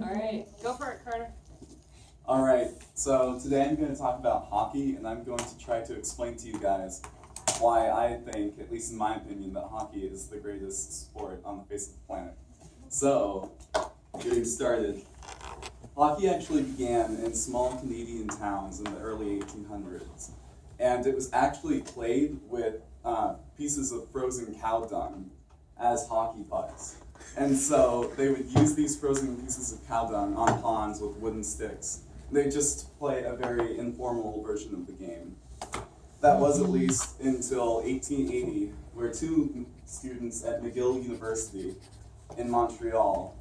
All right, go for it, Carter. All right, so today I'm going to talk about hockey, and I'm going to try to explain to you guys why I think, at least in my opinion, that hockey is the greatest sport on the face of the planet. So, getting started. Hockey actually began in small Canadian towns in the early 1800s, and it was actually played with pieces of frozen cow dung as hockey pucks. And so they would use these frozen pieces of cow dung on ponds with wooden sticks. They just play a very informal version of the game. That was at least until 1880, where two students at McGill University in Montreal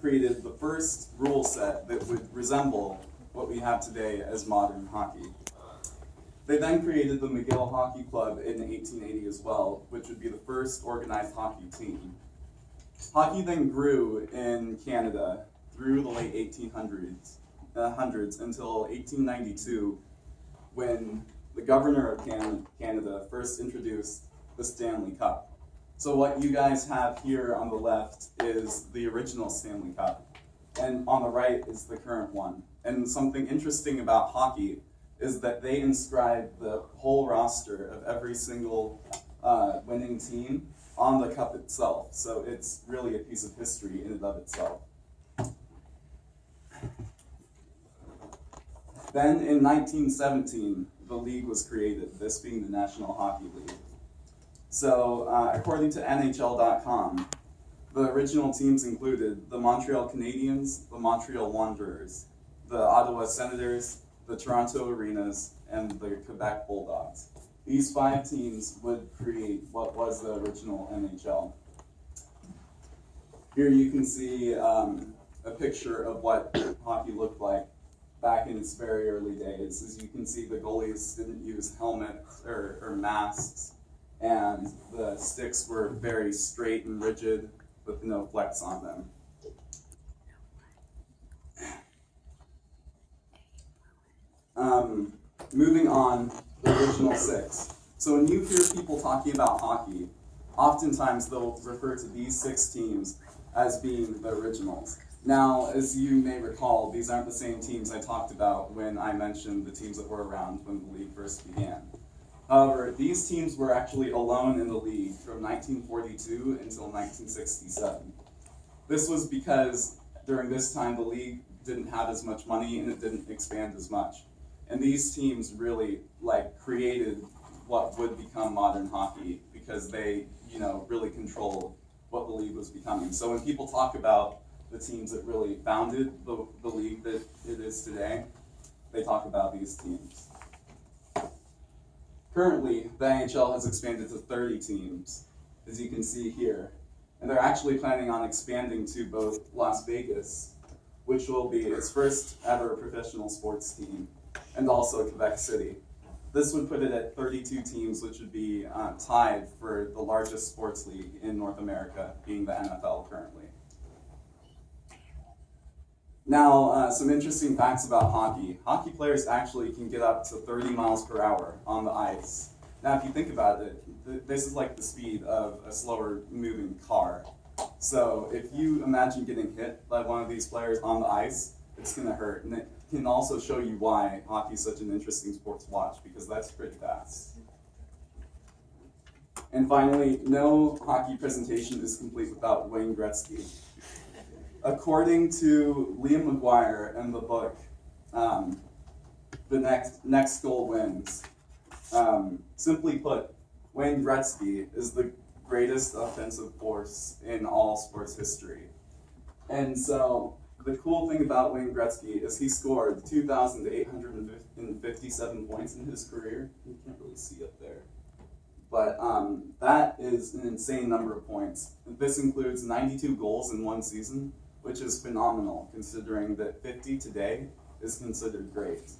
created the first rule set that would resemble what we have today as modern hockey. They then created the McGill Hockey Club in 1880 as well, which would be the first organized hockey team. Hockey then grew in Canada through the late 1800s until 1892, when the governor of Canada first introduced the Stanley Cup. So what you guys have here on the left is the original Stanley Cup, and on the right is the current one. And something interesting about hockey is that they inscribe the whole roster of every single winning team on the cup itself. So it's really a piece of history in and of itself. Then in 1917, the league was created, this being the National Hockey League. So according to NHL.com, the original teams included the Montreal Canadiens, the Montreal Wanderers, the Ottawa Senators, the Toronto Arenas, and the Quebec Bulldogs. These 5 teams would create what was the original NHL. Here you can see a picture of what hockey looked like back in its very early days. As you can see, the goalies didn't use helmets or masks, and the sticks were very straight and rigid with no flex on them. Moving on, the original 6. So when you hear people talking about hockey, oftentimes they'll refer to these 6 teams as being the originals. Now, as you may recall, these aren't the same teams I talked about when I mentioned the teams that were around when the league first began. However, these teams were actually alone in the league from 1942 until 1967. This was because during this time the league didn't have as much money and it didn't expand as much. And these teams really created what would become modern hockey because they, really controlled what the league was becoming. So when people talk about the teams that really founded the league that it is today, they talk about these teams. Currently, the NHL has expanded to 30 teams, as you can see here. And they're actually planning on expanding to both Las Vegas, which will be its first ever professional sports team, and also Quebec City. This would put it at 32 teams, which would be tied for the largest sports league in North America, being the NFL currently. Now, some interesting facts about hockey. Hockey players actually can get up to 30 miles per hour on the ice. Now, if you think about it, this is like the speed of a slower moving car. So if you imagine getting hit by one of these players on the ice, it's going to hurt. And it can also show you why hockey is such an interesting sport to watch, because that's pretty fast. And finally, no hockey presentation is complete without Wayne Gretzky. According to Liam McGuire and the book, The Next Goal Wins, simply put, Wayne Gretzky is the greatest offensive force in all sports history. And so the cool thing about Wayne Gretzky is he scored 2,857 points in his career. You can't really see up there. But that is an insane number of points. This includes 92 goals in one season, which is phenomenal considering that 50 today is considered great.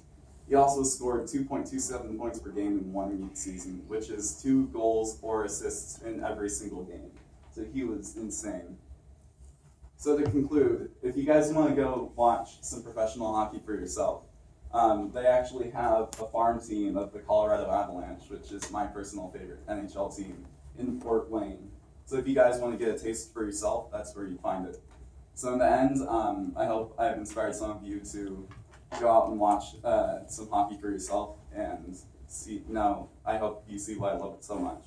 He also scored 2.27 points per game in one season, which is 2 goals or assists in every single game. So he was insane. So to conclude, if you guys want to go watch some professional hockey for yourself, they actually have a farm team of the Colorado Avalanche, which is my personal favorite NHL team, in Fort Wayne. So if you guys want to get a taste for yourself, that's where you find it. So in the end, I hope I've inspired some of you to go out and watch some hockey for yourself and see. No, I hope you see why I love it so much.